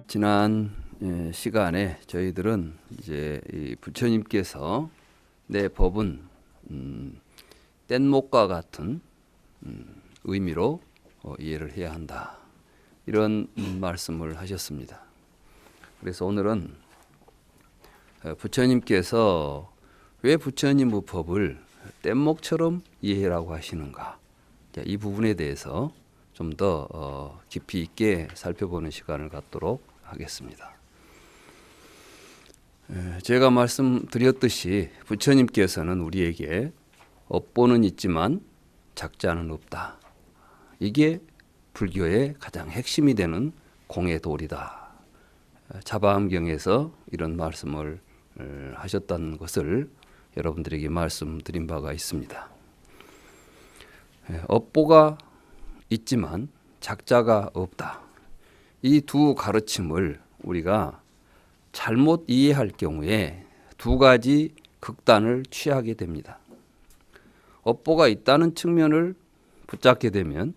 지난 시간에 저희들은 이제 이 부처님께서 내 법은 뗏목과 같은 의미로 이해를 해야 한다, 이런 말씀을 하셨습니다. 그래서 오늘은 부처님께서 왜 부처님의 법을 뗏목처럼 이해라고 하시는가, 이 부분에 대해서 좀 더 깊이 있게 살펴보는 시간을 갖도록 하겠습니다. 제가 말씀드렸듯이 부처님께서는 우리에게 업보는 있지만 작자는 없다, 이게 불교의 가장 핵심이 되는 공의 도리다, 자바암경에서 이런 말씀을 하셨다는 것을 여러분들에게 말씀드린 바가 있습니다. 업보가 있지만 작자가 없다, 이 두 가르침을 우리가 잘못 이해할 경우에 두 가지 극단을 취하게 됩니다. 업보가 있다는 측면을 붙잡게 되면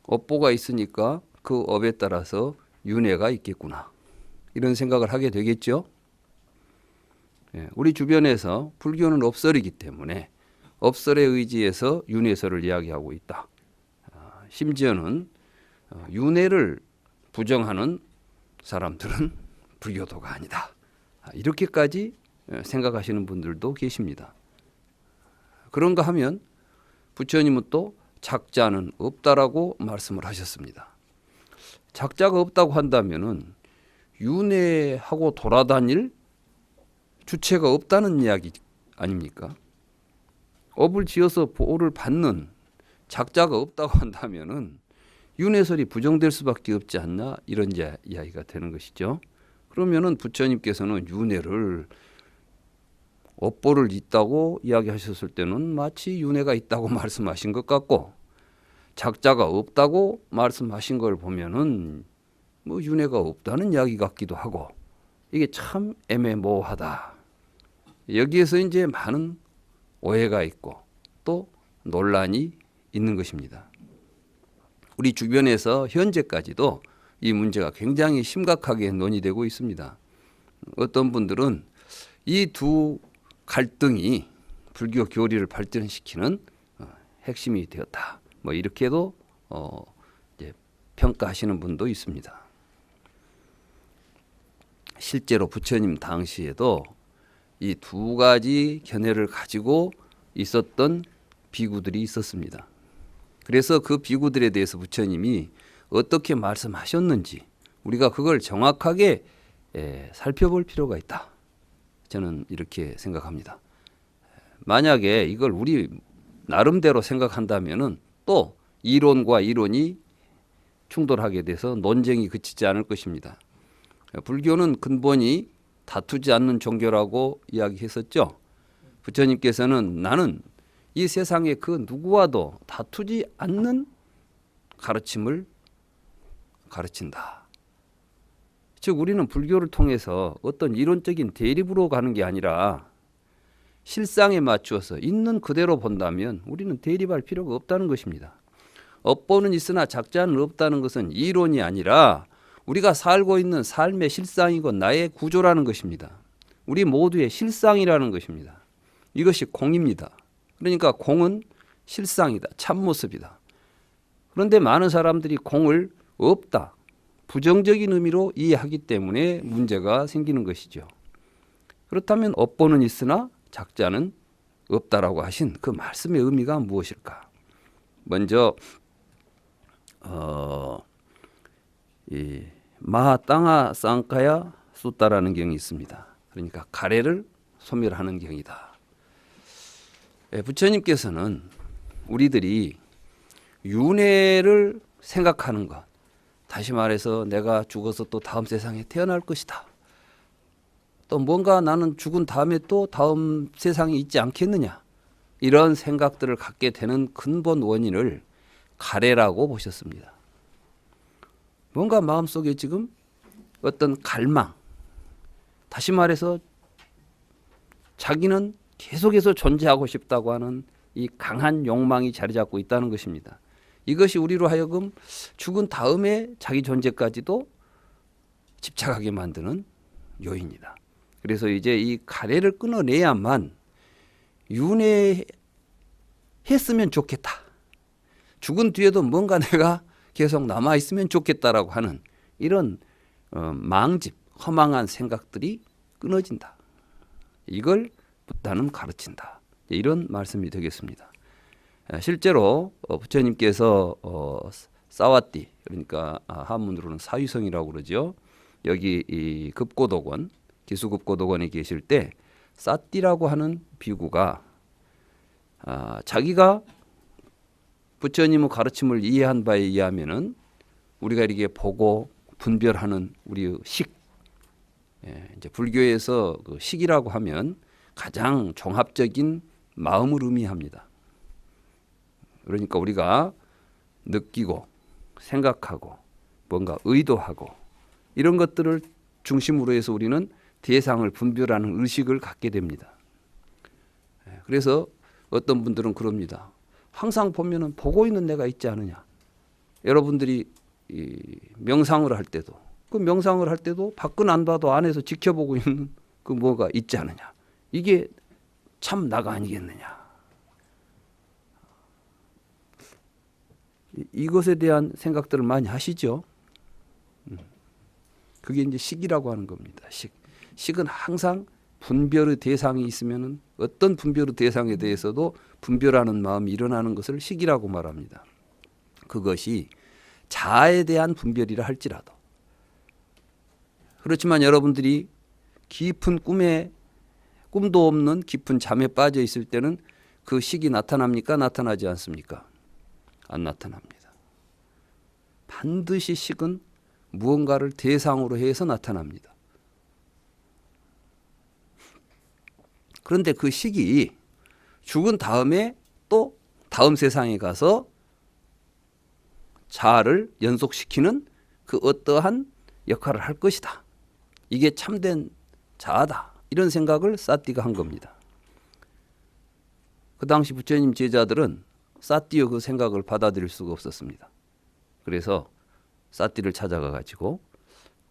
업보가 있으니까 그 업에 따라서 윤회가 있겠구나, 이런 생각을 하게 되겠죠. 우리 주변에서 불교는 업설이기 때문에 업설에 의지해서 윤회설을 이야기하고 있다. 심지어는 윤회를 부정하는 사람들은 불교도가 아니다, 이렇게까지 생각하시는 분들도 계십니다. 그런가 하면 부처님은 또 작자는 없다라고 말씀을 하셨습니다. 작자가 없다고 한다면은 윤회하고 돌아다닐 주체가 없다는 이야기 아닙니까? 업을 지어서 보호를 받는 작자가 없다고 한다면은 윤회설이 부정될 수밖에 없지 않나, 이런 이야기가 되는 것이죠. 그러면은 부처님께서는 윤회를 업보를 있다고 이야기하셨을 때는 마치 윤회가 있다고 말씀하신 것 같고, 작자가 없다고 말씀하신 걸 보면은 뭐 윤회가 없다는 이야기 같기도 하고, 이게 참 애매모호하다. 여기에서 이제 많은 오해가 있고 또 논란이 있는 것입니다. 우리 주변에서 현재까지도 이 문제가 굉장히 심각하게 논의되고 있습니다. 어떤 분들은 이 두 갈등이 불교 교리를 발전시키는 핵심이 되었다, 뭐 이렇게도 이제 평가하시는 분도 있습니다. 실제로 부처님 당시에도 이 두 가지 견해를 가지고 있었던 비구들이 있었습니다. 그래서 그 비구들에 대해서 부처님이 어떻게 말씀하셨는지 우리가 그걸 정확하게 살펴볼 필요가 있다, 저는 이렇게 생각합니다. 만약에 이걸 우리 나름대로 생각한다면은 또 이론과 이론이 충돌하게 돼서 논쟁이 그치지 않을 것입니다. 불교는 근본이 다투지 않는 종교라고 이야기했었죠. 부처님께서는 나는 이 세상에 그 누구와도 다투지 않는 가르침을 가르친다. 즉 우리는 불교를 통해서 어떤 이론적인 대립으로 가는 게 아니라 실상에 맞추어서 있는 그대로 본다면 우리는 대립할 필요가 없다는 것입니다. 업보는 있으나 작자는 없다는 것은 이론이 아니라 우리가 살고 있는 삶의 실상이고 나의 구조라는 것입니다. 우리 모두의 실상이라는 것입니다. 이것이 공입니다. 그러니까 공은 실상이다, 참모습이다. 그런데 많은 사람들이 공을 없다, 부정적인 의미로 이해하기 때문에 문제가 생기는 것이죠. 그렇다면 업보는 있으나 작자는 없다라고 하신 그 말씀의 의미가 무엇일까? 먼저 이 마하땅아 쌍카야 숫다라는 경이 있습니다. 그러니까 가래를 소멸하는 경이다. 부처님께서는 우리들이 윤회를 생각하는 것, 다시 말해서 내가 죽어서 또 다음 세상에 태어날 것이다, 또 뭔가 나는 죽은 다음에 또 다음 세상이 있지 않겠느냐, 이런 생각들을 갖게 되는 근본 원인을 가래라고 보셨습니다. 뭔가 마음속에 지금 어떤 갈망, 다시 말해서 자기는 계속해서 존재하고 싶다고 하는 이 강한 욕망이 자리 잡고 있다는 것입니다. 이것이 우리로 하여금 죽은 다음에 자기 존재까지도 집착하게 만드는 요인이다. 그래서 이제 이 가래를 끊어내야만 윤회했으면 좋겠다. 죽은 뒤에도 뭔가 내가 계속 남아있으면 좋겠다라고 하는 이런 망집, 허망한 생각들이 끊어진다. 이걸 붓다는 가르친다. 이런 말씀이 되겠습니다. 실제로 부처님께서 사와띠, 그러니까 한문으로는 사위성이라고 그러죠. 여기 이 급고독원, 기수급고독원에 계실 때 사띠라고 하는 비구가 자기가 부처님의 가르침을 이해한 바에 의하면은 우리가 이렇게 보고 분별하는 우리의 식, 이제 불교에서 그 식이라고 하면 가장 종합적인 마음을 의미합니다. 그러니까 우리가 느끼고 생각하고 뭔가 의도하고 이런 것들을 중심으로 해서 우리는 대상을 분별하는 의식을 갖게 됩니다. 그래서 어떤 분들은 그럽니다. 항상 보면은 보고 있는 내가 있지 않느냐. 여러분들이 이 명상을 할 때도 그 명상을 할 때도 밖은 안 봐도 안에서 지켜보고 있는 그 뭐가 있지 않느냐. 이게 참 나가 아니겠느냐. 이것에 대한 생각들을 많이 하시죠. 그게 이제 식이라고 하는 겁니다. 식은 항상 분별의 대상이 있으면은 어떤 분별의 대상에 대해서도 분별하는 마음이 일어나는 것을 식이라고 말합니다. 그것이 자아에 대한 분별이라 할지라도. 그렇지만 여러분들이 깊은 꿈도 없는 깊은 잠에 빠져 있을 때는 그 식이 나타납니까? 나타나지 않습니까? 안 나타납니다. 반드시 식은 무언가를 대상으로 해서 나타납니다. 그런데 그 식이 죽은 다음에 또 다음 세상에 가서 자아를 연속시키는 그 어떠한 역할을 할 것이다. 이게 참된 자아다. 이런 생각을 사띠가 한 겁니다. 그 당시 부처님 제자들은 사띠의 그 생각을 받아들일 수가 없었습니다. 그래서 사띠를 찾아가 가지고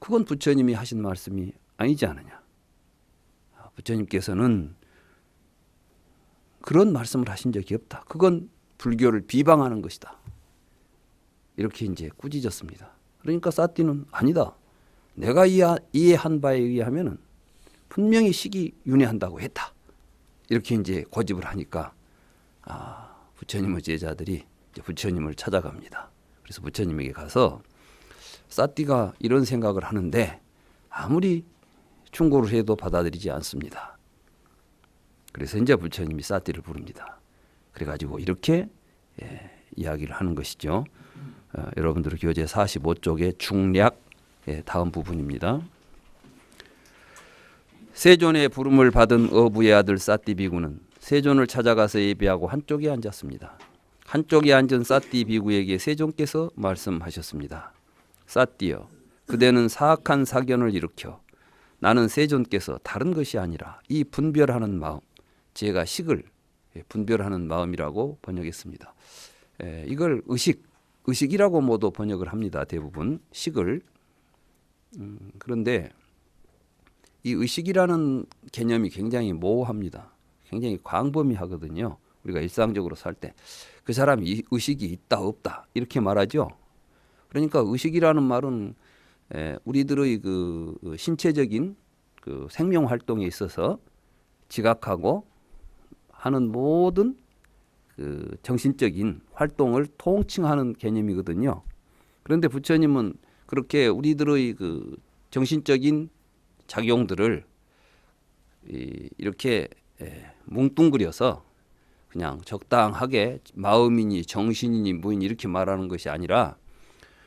그건 부처님이 하신 말씀이 아니지 않느냐. 부처님께서는 그런 말씀을 하신 적이 없다. 그건 불교를 비방하는 것이다. 이렇게 이제 꾸짖었습니다. 그러니까 사띠는 아니다. 내가 이해한 바에 의하면은 분명히 식이 윤회한다고 했다. 이렇게 이제 고집을 하니까 부처님의 제자들이 이제 부처님을 찾아갑니다. 그래서 부처님에게 가서 사띠가 이런 생각을 하는데 아무리 충고를 해도 받아들이지 않습니다. 그래서 이제 부처님이 사띠를 부릅니다. 그래가지고 이렇게 이야기를 하는 것이죠. 여러분들 교재 45쪽의 중략 다음 부분입니다. 세존의 부름을 받은 어부의 아들 사띠 비구는 세존을 찾아가서 예배하고 한쪽에 앉았습니다. 한쪽에 앉은 사띠 비구에게 세존께서 말씀하셨습니다. 사띠여, 그대는 사악한 사견을 일으켜 나는 세존께서 다른 것이 아니라 이 분별하는 마음, 제가 식을 분별하는 마음이라고 번역했습니다. 이걸 의식이라고 모두 번역을 합니다. 대부분 식을. 그런데 이 의식이라는 개념이 굉장히 모호합니다. 굉장히 광범위하거든요. 우리가 일상적으로 살 때 그 사람이 의식이 있다 없다 이렇게 말하죠. 그러니까 의식이라는 말은 우리들의 그 신체적인 그 생명 활동에 있어서 지각하고 하는 모든 그 정신적인 활동을 통칭하는 개념이거든요. 그런데 부처님은 그렇게 우리들의 그 정신적인 작용들을 이렇게 뭉뚱그려서 그냥 적당하게 마음이니 정신이니 뭐니 이렇게 말하는 것이 아니라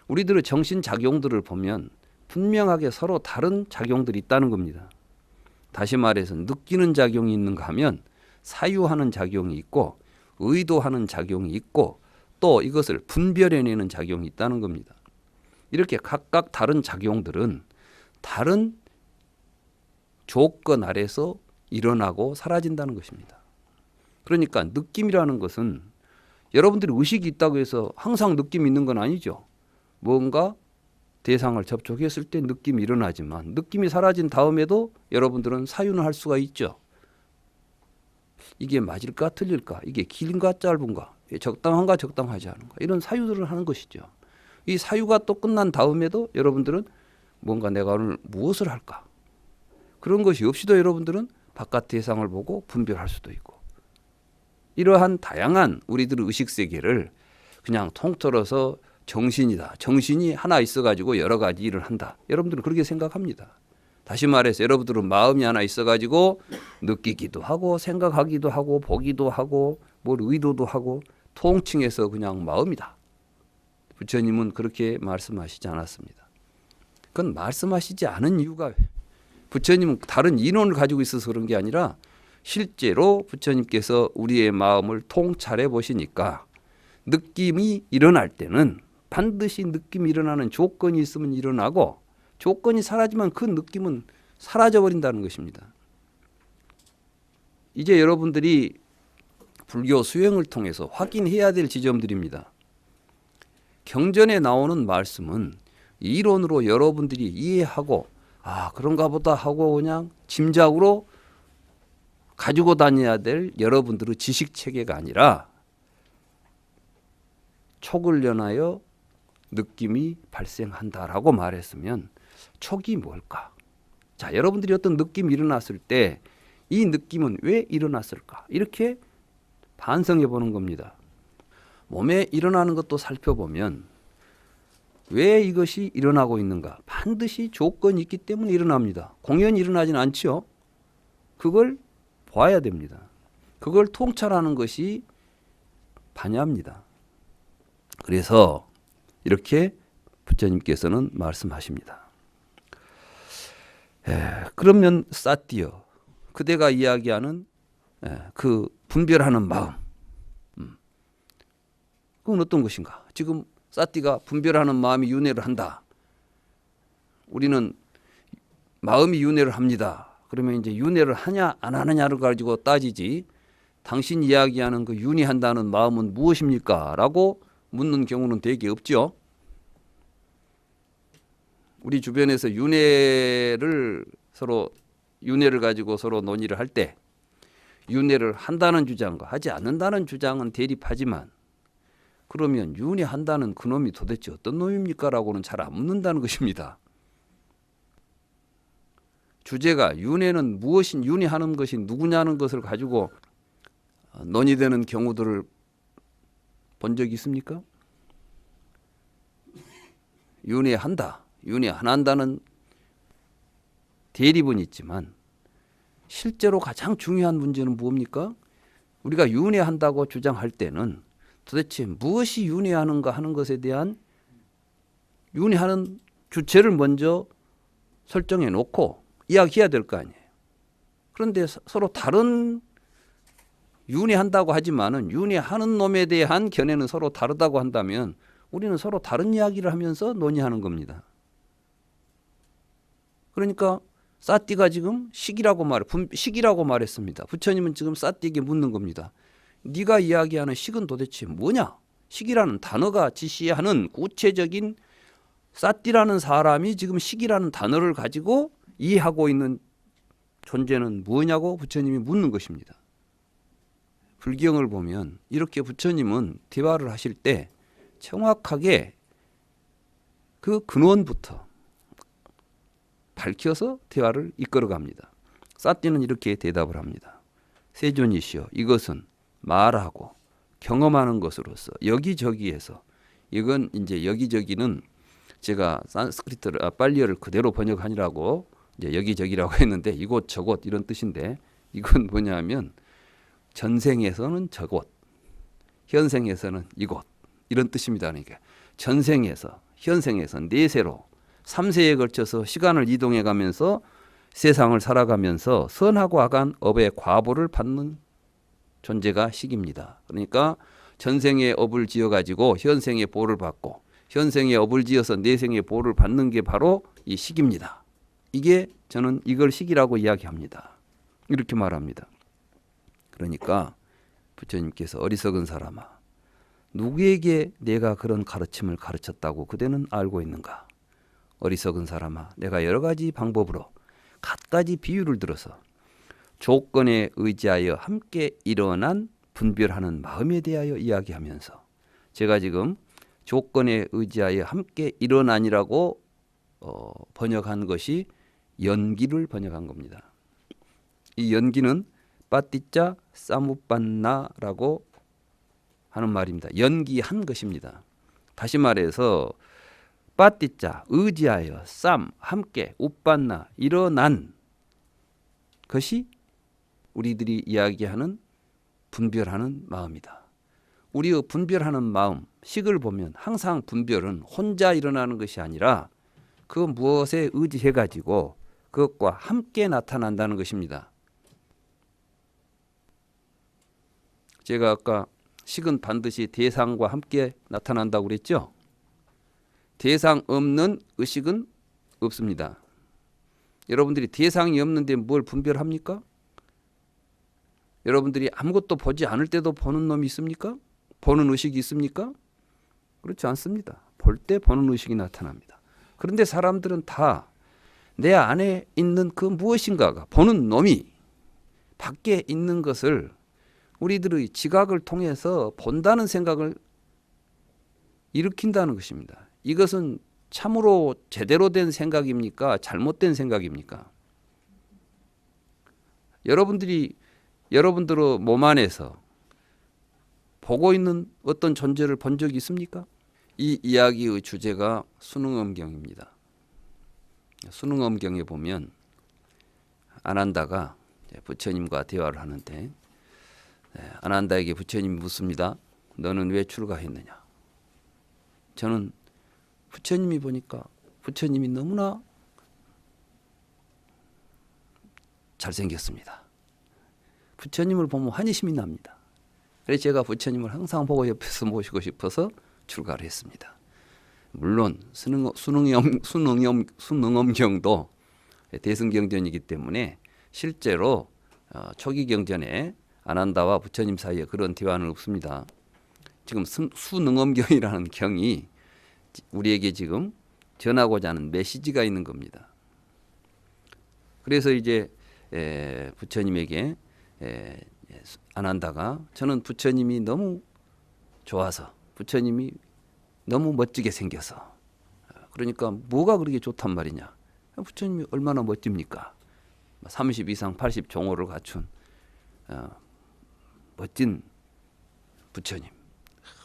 우리들의 정신 작용들을 보면 분명하게 서로 다른 작용들이 있다는 겁니다. 다시 말해서 느끼는 작용이 있는가 하면 사유하는 작용이 있고 의도하는 작용이 있고 또 이것을 분별해내는 작용이 있다는 겁니다. 이렇게 각각 다른 작용들은 다른 조건 아래서 일어나고 사라진다는 것입니다. 그러니까 느낌이라는 것은 여러분들이 의식이 있다고 해서 항상 느낌이 있는 건 아니죠. 뭔가 대상을 접촉했을 때 느낌이 일어나지만 느낌이 사라진 다음에도 여러분들은 사유는 할 수가 있죠. 이게 맞을까 틀릴까, 이게 긴가 짧은가, 적당한가 적당하지 않은가, 이런 사유들을 하는 것이죠. 이 사유가 또 끝난 다음에도 여러분들은 뭔가 내가 오늘 무엇을 할까, 그런 것이 없이도 여러분들은 바깥 대상을 보고 분별할 수도 있고, 이러한 다양한 우리들의 의식세계를 그냥 통틀어서 정신이다, 정신이 하나 있어가지고 여러 가지 일을 한다, 여러분들은 그렇게 생각합니다. 다시 말해서 여러분들은 마음이 하나 있어가지고 느끼기도 하고 생각하기도 하고 보기도 하고 뭘 의도도 하고 통칭해서 그냥 마음이다. 부처님은 그렇게 말씀하시지 않았습니다. 그건 말씀하시지 않은 이유가, 부처님은 다른 인원을 가지고 있어서 그런 게 아니라 실제로 부처님께서 우리의 마음을 통찰해 보시니까 느낌이 일어날 때는 반드시 느낌이 일어나는 조건이 있으면 일어나고, 조건이 사라지면 그 느낌은 사라져 버린다는 것입니다. 이제 여러분들이 불교 수행을 통해서 확인해야 될 지점들입니다. 경전에 나오는 말씀은 이론으로 여러분들이 이해하고 그런가 보다 하고 그냥 짐작으로 가지고 다녀야 될 여러분들의 지식체계가 아니라 촉을 연하여 느낌이 발생한다라고 말했으면 촉이 뭘까? 자, 여러분들이 어떤 느낌이 일어났을 때 이 느낌은 왜 일어났을까? 이렇게 반성해 보는 겁니다. 몸에 일어나는 것도 살펴보면 왜 이것이 일어나고 있는가? 반드시 조건이 있기 때문에 일어납니다. 공연히 일어나지는 않죠. 그걸 봐야 됩니다. 그걸 통찰하는 것이 반야입니다. 그래서 이렇게 부처님께서는 말씀하십니다. 그러면 사띠여, 그대가 이야기하는 그 분별하는 마음, 그건 어떤 것인가? 지금 사띠가 분별하는 마음이 윤회를 한다. 우리는 마음이 윤회를 합니다. 그러면 이제 윤회를 하냐 안 하느냐를 가지고 따지지, 당신 이야기하는 그 윤회한다는 마음은 무엇입니까? 라고 묻는 경우는 되게 없죠. 우리 주변에서 윤회를 가지고 서로 논의를 할 때 윤회를 한다는 주장과 하지 않는다는 주장은 대립하지만, 그러면 윤회한다는 그놈이 도대체 어떤 놈입니까? 라고는 잘 안 묻는다는 것입니다. 주제가 윤회는 무엇인, 윤회하는 것이 누구냐는 것을 가지고 논의되는 경우들을 본 적이 있습니까? 윤회한다, 윤회 안 한다는 대립은 있지만 실제로 가장 중요한 문제는 뭡니까? 우리가 윤회한다고 주장할 때는 도대체 무엇이 윤회하는가 하는 것에 대한 윤회하는 주체를 먼저 설정해 놓고 이야기해야 될 거 아니에요. 그런데 서로 다른, 윤회한다고 하지만은 윤회하는 놈에 대한 견해는 서로 다르다고 한다면 우리는 서로 다른 이야기를 하면서 논의하는 겁니다. 그러니까 사띠가 지금 식이라고 말했습니다. 부처님은 지금 사띠에게 묻는 겁니다. 네가 이야기하는 식은 도대체 뭐냐? 식이라는 단어가 지시하는 구체적인, 사띠라는 사람이 지금 식이라는 단어를 가지고 이해하고 있는 존재는 뭐냐고 부처님이 묻는 것입니다. 불경을 보면 이렇게 부처님은 대화를 하실 때 정확하게 그 근원부터 밝혀서 대화를 이끌어갑니다. 사띠는 이렇게 대답을 합니다. 세존이시여, 이것은 말하고 경험하는 것으로서 여기저기에서, 이건 이제 여기저기는 제가 산스크리트를 팔리어를 그대로 번역하니라고 이제 여기저기라고 했는데 이곳 저곳 이런 뜻인데, 이건 뭐냐면 전생에서는 저곳, 현생에서는 이곳, 이런 뜻입니다. 그러니까 전생에서, 현생에서 내세로 3세에 걸쳐서 시간을 이동해 가면서 세상을 살아가면서 선하고 악한 업의 과보를 받는 존재가 식입니다. 그러니까 전생에 업을 지어가지고 현생에 보를 받고, 현생에 업을 지어서 내생에 보를 받는 게 바로 이 식입니다. 이게 저는 이걸 식이라고 이야기합니다. 이렇게 말합니다. 그러니까 부처님께서 어리석은 사람아, 누구에게 내가 그런 가르침을 가르쳤다고 그대는 알고 있는가? 어리석은 사람아, 내가 여러 가지 방법으로 갖가지 비유를 들어서 조건에 의지하여 함께 일어난 분별하는 마음에 대하여 이야기하면서, 제가 지금 조건에 의지하여 함께 일어나니라고 번역한 것이 연기를 번역한 겁니다. 이 연기는 빠띠짜 사무빤나라고 하는 말입니다. 연기한 것입니다. 다시 말해서 빠띠짜 의지하여, 쌈 함께, 우빤나 일어난 것이 우리들이 이야기하는 분별하는 마음이다. 우리의 분별하는 마음, 식을 보면 항상 분별은 혼자 일어나는 것이 아니라 그 무엇에 의지해 가지고 그것과 함께 나타난다는 것입니다. 제가 아까 식은 반드시 대상과 함께 나타난다고 그랬죠? 대상 없는 의식은 없습니다. 여러분들이 대상이 없는데 뭘 분별합니까? 여러분들이 아무것도 보지 않을 때도 보는 놈이 있습니까? 보는 의식이 있습니까? 그렇지 않습니다. 볼 때 보는 의식이 나타납니다. 그런데 사람들은 다 내 안에 있는 그 무엇인가가, 보는 놈이 밖에 있는 것을 우리들의 지각을 통해서 본다는 생각을 일으킨다는 것입니다. 이것은 참으로 제대로 된 생각입니까? 잘못된 생각입니까? 여러분들의 몸 안에서 보고 있는 어떤 존재를 본 적이 있습니까? 이 이야기의 주제가 수능엄경입니다. 수능엄경에 보면 아난다가 부처님과 대화를 하는데, 아난다에게 부처님이 묻습니다. 너는 왜 출가했느냐? 저는 부처님이 보니까 부처님이 너무나 잘생겼습니다. 부처님을 보면 환희심이 납니다. 그래서 제가 부처님을 항상 보고 옆에서 모시고 싶어서 출가를 했습니다. 물론 수능엄경도 대승경전이기 때문에 실제로 초기 경전에 아난다와 부처님 사이에 그런 대화는 없습니다. 지금 수능엄경이라는 경이 우리에게 지금 전하고자 하는 메시지가 있는 겁니다. 그래서 이제 부처님에게 아난다가, 저는 부처님이 너무 좋아서, 부처님이 너무 멋지게 생겨서, 그러니까 뭐가 그렇게 좋단 말이냐? 부처님이 얼마나 멋집니까? 30 이상 80 종호를 갖춘 멋진 부처님.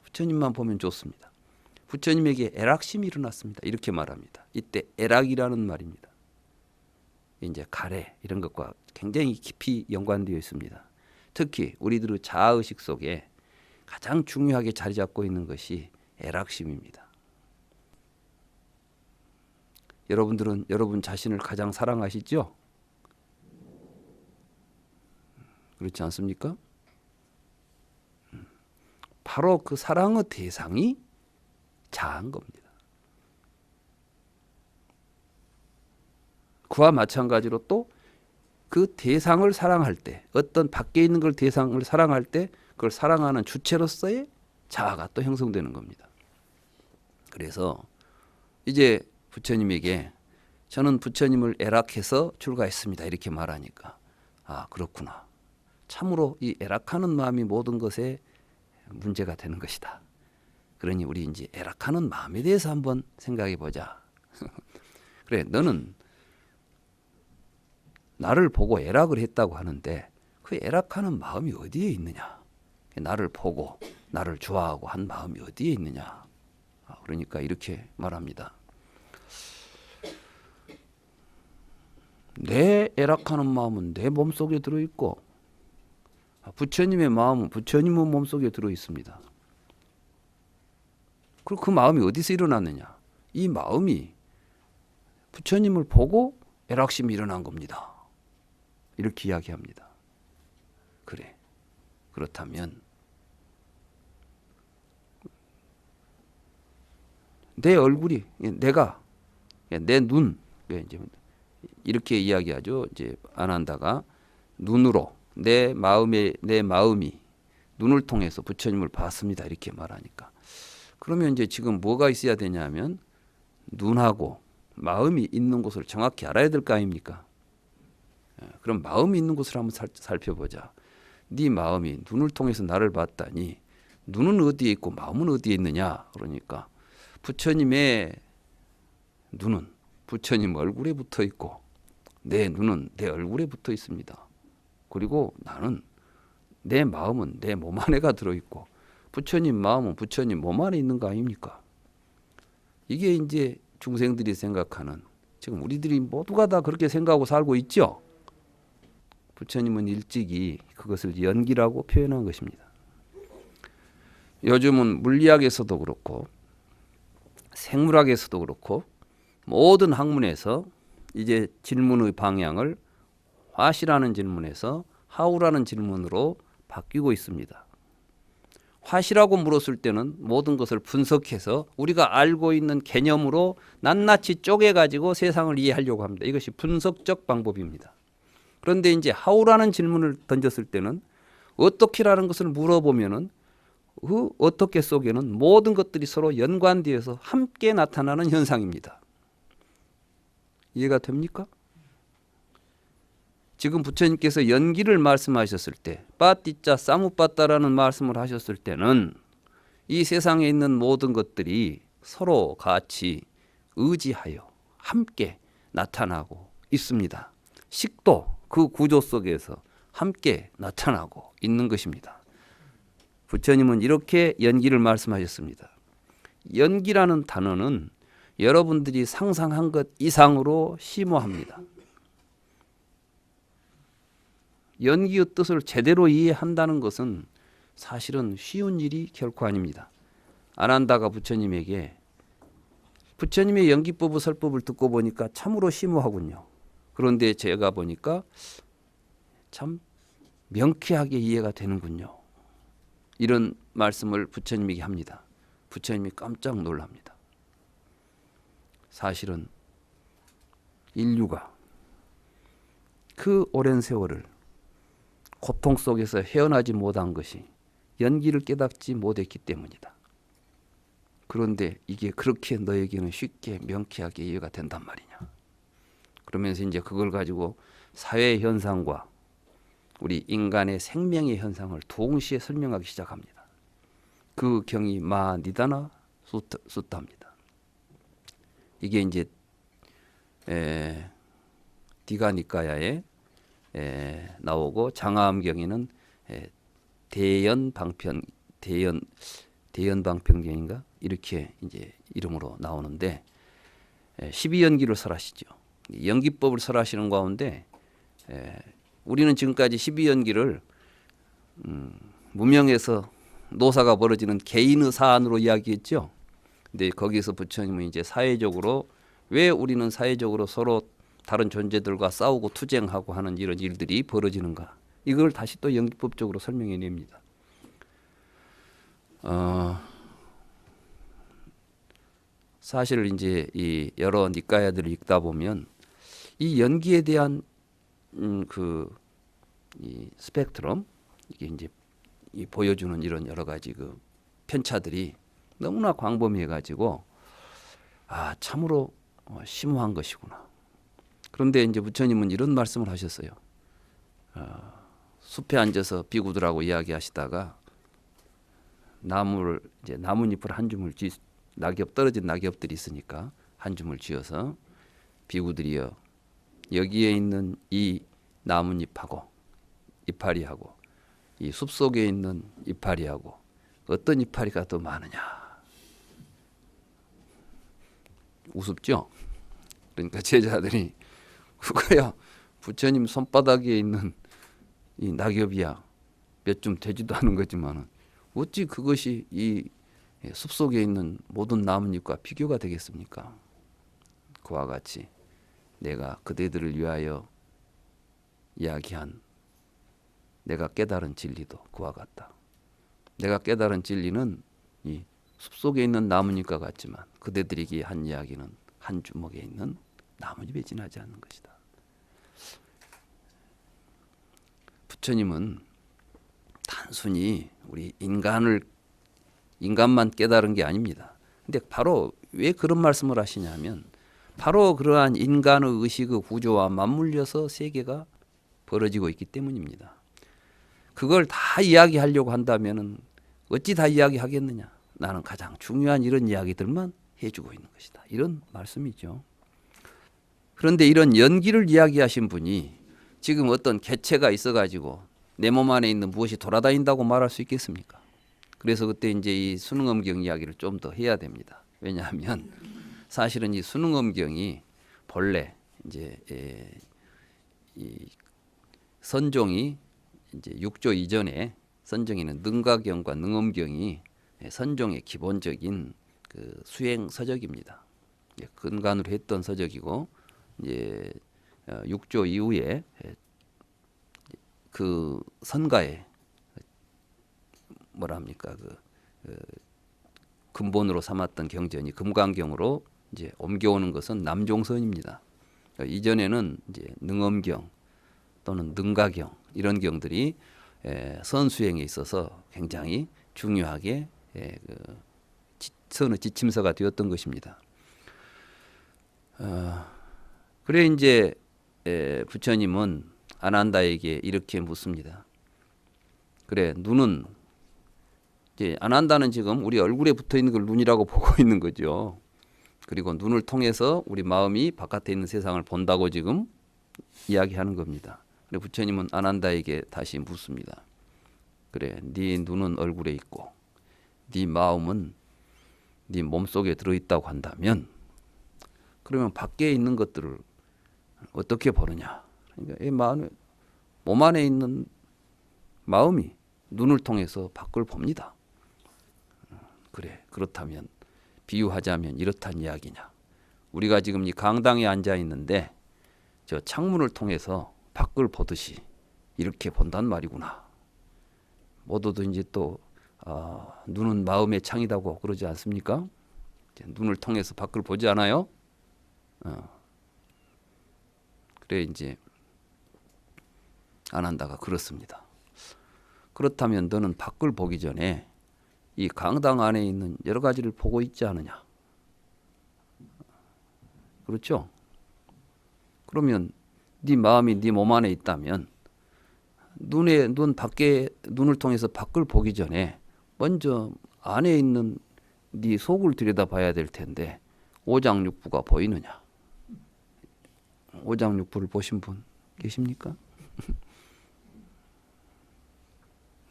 부처님만 보면 좋습니다. 부처님에게 애락심이 일어났습니다. 이렇게 말합니다. 이때 애락이라는 말입니다. 이제 가래 이런 것과 굉장히 깊이 연관되어 있습니다. 특히 우리들의 자아의식 속에 가장 중요하게 자리 잡고 있는 것이 애락심입니다. 여러분들은 여러분 자신을 가장 사랑하시죠? 그렇지 않습니까? 바로 그 사랑의 대상이 자아인 겁니다. 그와 마찬가지로 또 그 대상을 사랑할 때, 어떤 밖에 있는 걸 대상을 사랑할 때 그걸 사랑하는 주체로서의 자아가 또 형성되는 겁니다. 그래서 이제 부처님에게 저는 부처님을 애락해서 출가했습니다. 이렇게 말하니까, 아, 그렇구나. 참으로 이 애락하는 마음이 모든 것에 문제가 되는 것이다. 그러니 우리 이제 애락하는 마음에 대해서 한번 생각해 보자. 그래, 너는 나를 보고 애락을 했다고 하는데 그 애락하는 마음이 어디에 있느냐? 나를 보고 나를 좋아하고 한 마음이 어디에 있느냐? 그러니까 이렇게 말합니다. 내 애락하는 마음은 내 몸속에 들어있고 부처님의 마음은 부처님의 몸속에 들어있습니다. 그리고 그 마음이 어디서 일어났느냐? 이 마음이 부처님을 보고 애락심이 일어난 겁니다. 이렇게 이야기합니다. 그래, 그렇다면 내 얼굴이, 내가, 내 눈, 이제 이렇게 이야기하죠. 이제 아난다가 눈으로 내 마음이 눈을 통해서 부처님을 봤습니다. 이렇게 말하니까. 그러면 이제 지금 뭐가 있어야 되냐면 눈하고 마음이 있는 곳을 정확히 알아야 될 거 아닙니까? 그럼 마음이 있는 곳을 한번 살펴보자. 네 마음이 눈을 통해서 나를 봤다니 눈은 어디에 있고 마음은 어디에 있느냐? 그러니까 부처님의 눈은 부처님 얼굴에 붙어 있고 내 눈은 내 얼굴에 붙어 있습니다. 그리고 나는 내 마음은 내 몸 안에가 들어있고 부처님 마음은 부처님 몸 안에 있는 거 아닙니까? 이게 이제 중생들이 생각하는, 지금 우리들이 모두가 다 그렇게 생각하고 살고 있죠. 부처님은 일찍이 그것을 연기라고 표현한 것입니다. 요즘은 물리학에서도 그렇고 생물학에서도 그렇고 모든 학문에서 이제 질문의 방향을 화시라는 질문에서 하우라는 질문으로 바뀌고 있습니다. 화시라고 물었을 때는 모든 것을 분석해서 우리가 알고 있는 개념으로 낱낱이 쪼개가지고 세상을 이해하려고 합니다. 이것이 분석적 방법입니다. 그런데 이제 하우라는 질문을 던졌을 때는 어떻게라는 것을 물어보면은 그 어떻게 속에는 모든 것들이 서로 연관되어서 함께 나타나는 현상입니다. 이해가 됩니까? 지금 부처님께서 연기를 말씀하셨을 때 빠띠자 사무빠따라는 말씀을 하셨을 때는 이 세상에 있는 모든 것들이 서로 같이 의지하여 함께 나타나고 있습니다. 식도 그 구조 속에서 함께 나타나고 있는 것입니다. 부처님은 이렇게 연기를 말씀하셨습니다. 연기라는 단어는 여러분들이 상상한 것 이상으로 심오합니다. 연기의 뜻을 제대로 이해한다는 것은 사실은 쉬운 일이 결코 아닙니다. 아난다가 부처님에게 부처님의 연기법의 설법을 듣고 보니까 참으로 심오하군요. 그런데 제가 보니까 참 명쾌하게 이해가 되는군요. 이런 말씀을 부처님에게 합니다. 부처님이 깜짝 놀랍니다. 사실은 인류가 그 오랜 세월을 고통 속에서 헤어나지 못한 것이 연기를 깨닫지 못했기 때문이다. 그런데 이게 그렇게 너에게는 쉽게 명쾌하게 이해가 된단 말이냐. 그러면서 이제 그걸 가지고 사회 현상과 우리 인간의 생명의 현상을 동시에 설명하기 시작합니다. 그 경이 마 니다나 수타입니다. 이게 이제 디가니까야에 나오고 장하암경에는 대연방편경인가 이렇게 이제 이름으로 나오는데 12연기를 설하시죠. 연기법을 설하시는 가운데 우리는 지금까지 12연기를 무명에서 노사가 벌어지는 개인의 사안으로 이야기했죠. 근데 거기서 부처님은 이제 사회적으로 왜 우리는 사회적으로 서로 다른 존재들과 싸우고 투쟁하고 하는 이런 일들이 벌어지는가, 이걸 다시 또 연기법적으로 설명해 냅니다. 사실 이제 이 여러 니까야들을 읽다 보면 이 연기에 대한 이 스펙트럼, 이게 이제 이 보여주는 이런 여러 가지 그 편차들이 너무나 광범위해가지고 참으로 심오한 것이구나. 그런데 이제 부처님은 이런 말씀을 하셨어요. 숲에 앉아서 비구들하고 이야기하시다가 나뭇잎을 한 줌을 떨어진 낙엽들이 있으니까 한 줌을 쥐어서 비구들이여, 여기에 있는 이 나뭇잎하고 이파리하고 이 숲속에 있는 이파리하고 어떤 이파리가 더 많으냐. 우습죠? 그러니까 제자들이 그거야 부처님 손바닥에 있는 이 낙엽이야 몇 줌 되지도 않은 거지만 어찌 그것이 이 숲속에 있는 모든 나뭇잎과 비교가 되겠습니까? 그와 같이 내가 그대들을 위하여 이야기한 내가 깨달은 진리도 그와 같다. 내가 깨달은 진리는 이 숲속에 있는 나뭇잎과 같지만 그대들에게 한 이야기는 한 주먹에 있는 나뭇잎에 지나지 않는 것이다. 부처님은 단순히 우리 인간만 깨달은 게 아닙니다. 근데 바로 왜 그런 말씀을 하시냐면 바로 그러한 인간의 의식의 구조와 맞물려서 세계가 벌어지고 있기 때문입니다. 그걸 다 이야기하려고 한다면은 어찌 다 이야기하겠느냐. 나는 가장 중요한 이런 이야기들만 해주고 있는 것이다. 이런 말씀이죠. 그런데 이런 연기를 이야기하신 분이 지금 어떤 개체가 있어가지고 내 몸 안에 있는 무엇이 돌아다닌다고 말할 수 있겠습니까? 그래서 그때 이제 이 순응엄경 이야기를 좀 더 해야 됩니다. 왜냐하면 사실은 이 순응엄경이 본래 이제 이 선종이 이제 6조 이전에 선종에는 능가경과 능엄경이 선종의 기본적인 그 수행 서적입니다. 근간으로 했던 서적이고 이제 6조 이후에 그 선가에 뭐라 합니까 그 근본으로 삼았던 경전이 금강경으로 이제 옮겨오는 것은 남종선입니다. 이전에는 이제 능엄경 또는 능가경 이런 경들이 선수행에 있어서 굉장히 중요하게 선의 지침서가 되었던 것입니다. 그래 이제 부처님은 아난다에게 이렇게 묻습니다. 그래 눈은 이제 아난다는 지금 우리 얼굴에 붙어 있는 걸 눈이라고 보고 있는 거죠. 그리고 눈을 통해서 우리 마음이 바깥에 있는 세상을 본다고 지금 이야기하는 겁니다. 그래 부처님은 아난다에게 다시 묻습니다. 그래 네 눈은 얼굴에 있고 네 마음은 네 몸속에 들어있다고 한다면 그러면 밖에 있는 것들을 어떻게 보느냐. 그러니까 이 몸 안에 있는 마음이 눈을 통해서 밖을 봅니다. 그래 그렇다면 비유하자면 이렇단 이야기냐. 우리가 지금 이 강당에 앉아 있는데 저 창문을 통해서 밖을 보듯이 이렇게 본단 말이구나. 모두도 이제 또 눈은 마음의 창이라고 그러지 않습니까? 눈을 통해서 밖을 보지 않아요? 그래 이제 아난다가 그렇습니다. 그렇다면 너는 밖을 보기 전에 이 강당 안에 있는 여러 가지를 보고 있지 않느냐? 그렇죠? 그러면 네 마음이 네 몸 안에 있다면 눈 밖에 눈을 통해서 밖을 보기 전에 먼저 안에 있는 네 속을 들여다봐야 될 텐데 오장육부가 보이느냐? 오장육부를 보신 분 계십니까?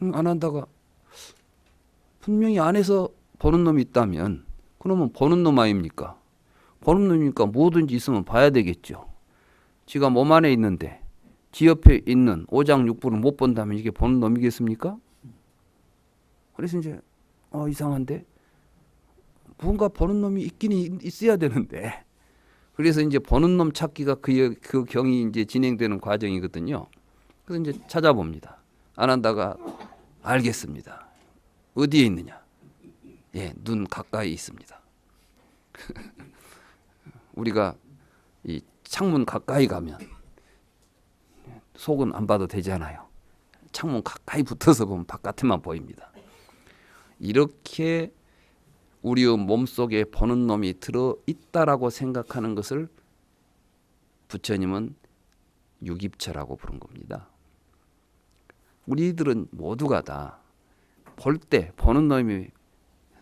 안 한다가 분명히 안에서 보는 놈이 있다면 그러면 보는 놈 아닙니까? 보는 놈이니까 뭐든지 있으면 봐야 되겠죠. 지가 몸 안에 있는데 지 옆에 있는 오장육부를 못 본다면 이게 보는 놈이겠습니까? 그래서 이제 이상한데 뭔가 보는 놈이 있긴 있어야 되는데 그래서 이제 보는 놈 찾기가 그 경이 이제 진행되는 과정이거든요. 그래서 이제 찾아봅니다. 안 한다가 알겠습니다. 어디에 있느냐? 예, 눈 가까이 있습니다. 우리가 이 창문 가까이 가면 속은 안 봐도 되잖아요. 창문 가까이 붙어서 보면 바깥에만 보입니다. 이렇게 우리의 몸속에 보는 놈이 들어있다라고 생각하는 것을 부처님은 유깁처라고 부른 겁니다. 우리들은 모두가 다 볼 때 보는 놈이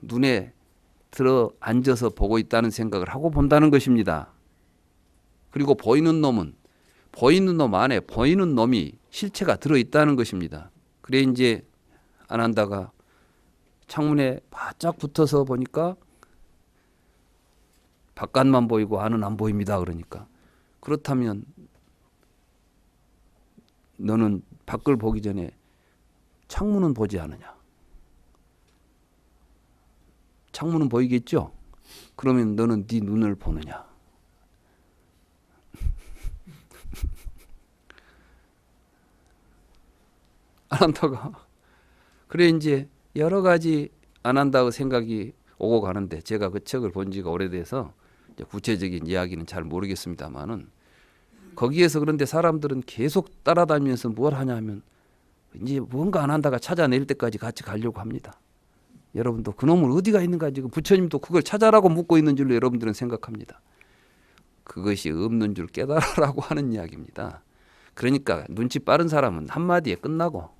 눈에 들어 앉아서 보고 있다는 생각을 하고 본다는 것입니다. 그리고 보이는 놈은 보이는 놈 안에 보이는 놈이 실체가 들어있다는 것입니다. 그래 이제 안 한다가 창문에 바짝 붙어서 보니까 바깥만 보이고 안은 안 보입니다. 그러니까 그렇다면 너는 밖을 보기 전에 창문은 보지 않느냐? 창문은 보이겠죠? 그러면 너는 네 눈을 보느냐? 안 한다가 그래 이제 여러 가지 안 한다고 생각이 오고 가는데 제가 그 책을 본 지가 오래돼서 이제 구체적인 이야기는 잘 모르겠습니다만은 거기에서 그런데 사람들은 계속 따라다니면서 뭘 하냐면 이제 뭔가 안 한다가 찾아낼 때까지 같이 가려고 합니다. 여러분도 그놈은 어디가 있는가 지금 부처님도 그걸 찾아라고 묻고 있는 줄로 여러분들은 생각합니다. 그것이 없는 줄 깨달으라고 하는 이야기입니다. 그러니까 눈치 빠른 사람은 한마디에 끝나고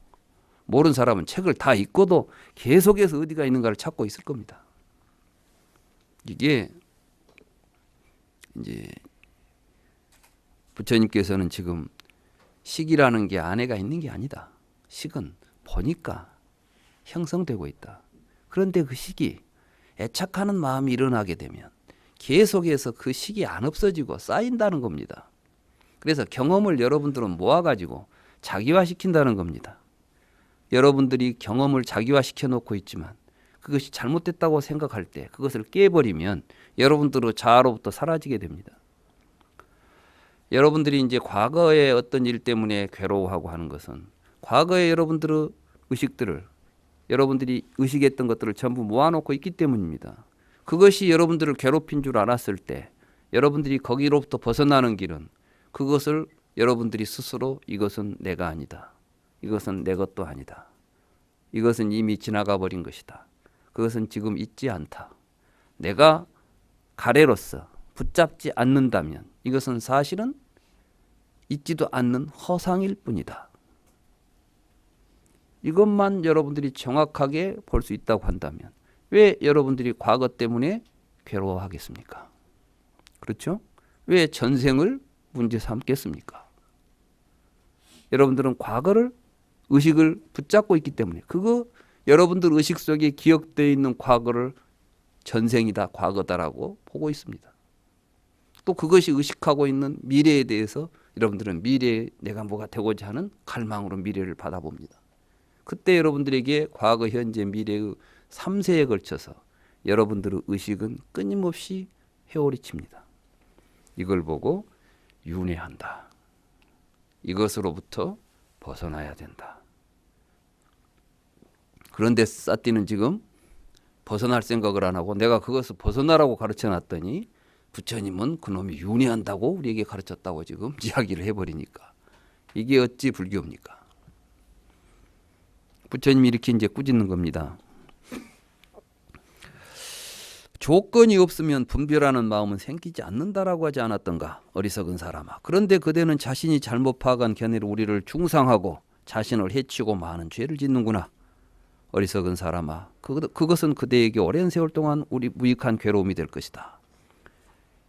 모르는 사람은 책을 다 읽고도 계속해서 어디가 있는가를 찾고 있을 겁니다. 이게 이제 부처님께서는 지금 식이라는 게 안에가 있는 게 아니다. 식은 보니까 형성되고 있다. 그런데 그 식이 애착하는 마음이 일어나게 되면 계속해서 그 식이 안 없어지고 쌓인다는 겁니다. 그래서 경험을 여러분들은 모아가지고 자기화시킨다는 겁니다. 여러분들이 경험을 자기화시켜 놓고 있지만 그것이 잘못됐다고 생각할 때 그것을 깨버리면 여러분들의 자아로부터 사라지게 됩니다. 여러분들이 이제 과거의 어떤 일 때문에 괴로워하고 하는 것은 과거의 여러분들의 의식들을 여러분들이 의식했던 것들을 전부 모아놓고 있기 때문입니다. 그것이 여러분들을 괴롭힌 줄 알았을 때 여러분들이 거기로부터 벗어나는 길은 그것을 여러분들이 스스로 이것은 내가 아니다. 이것은 내 것도 아니다. 이것은 이미 지나가 버린 것이다. 그것은 지금 있지 않다. 내가 가래로서 붙잡지 않는다면 이것은 사실은 있지도 않는 허상일 뿐이다. 이것만 여러분들이 정확하게 볼 수 있다고 한다면 왜 여러분들이 과거 때문에 괴로워하겠습니까? 그렇죠? 왜 전생을 문제 삼겠습니까? 여러분들은 과거를 의식을 붙잡고 있기 때문에 그거 여러분들 의식 속에 기억되어 있는 과거를 전생이다, 과거다라고 보고 있습니다. 또 그것이 의식하고 있는 미래에 대해서 여러분들은 미래에 내가 뭐가 되고자 하는 갈망으로 미래를 받아봅니다. 그때 여러분들에게 과거, 현재, 미래의 3세에 걸쳐서 여러분들의 의식은 끊임없이 회오리칩니다. 이걸 보고 윤회한다. 이것으로부터 벗어나야 된다. 그런데 싸띠는 지금 벗어날 생각을 안 하고 내가 그것을 벗어나라고 가르쳐놨더니 부처님은 그놈이 윤회한다고 우리에게 가르쳤다고 지금 이야기를 해버리니까 이게 어찌 불교입니까? 부처님이 이렇게 이제 꾸짖는 겁니다. 조건이 없으면 분별하는 마음은 생기지 않는다라고 하지 않았던가 어리석은 사람아. 그런데 그대는 자신이 잘못 파악한 견해로 우리를 중상하고 자신을 해치고 많은 죄를 짓는구나. 어리석은 사람아. 그것은 그대에게 오랜 세월 동안 우리 무익한 괴로움이 될 것이다.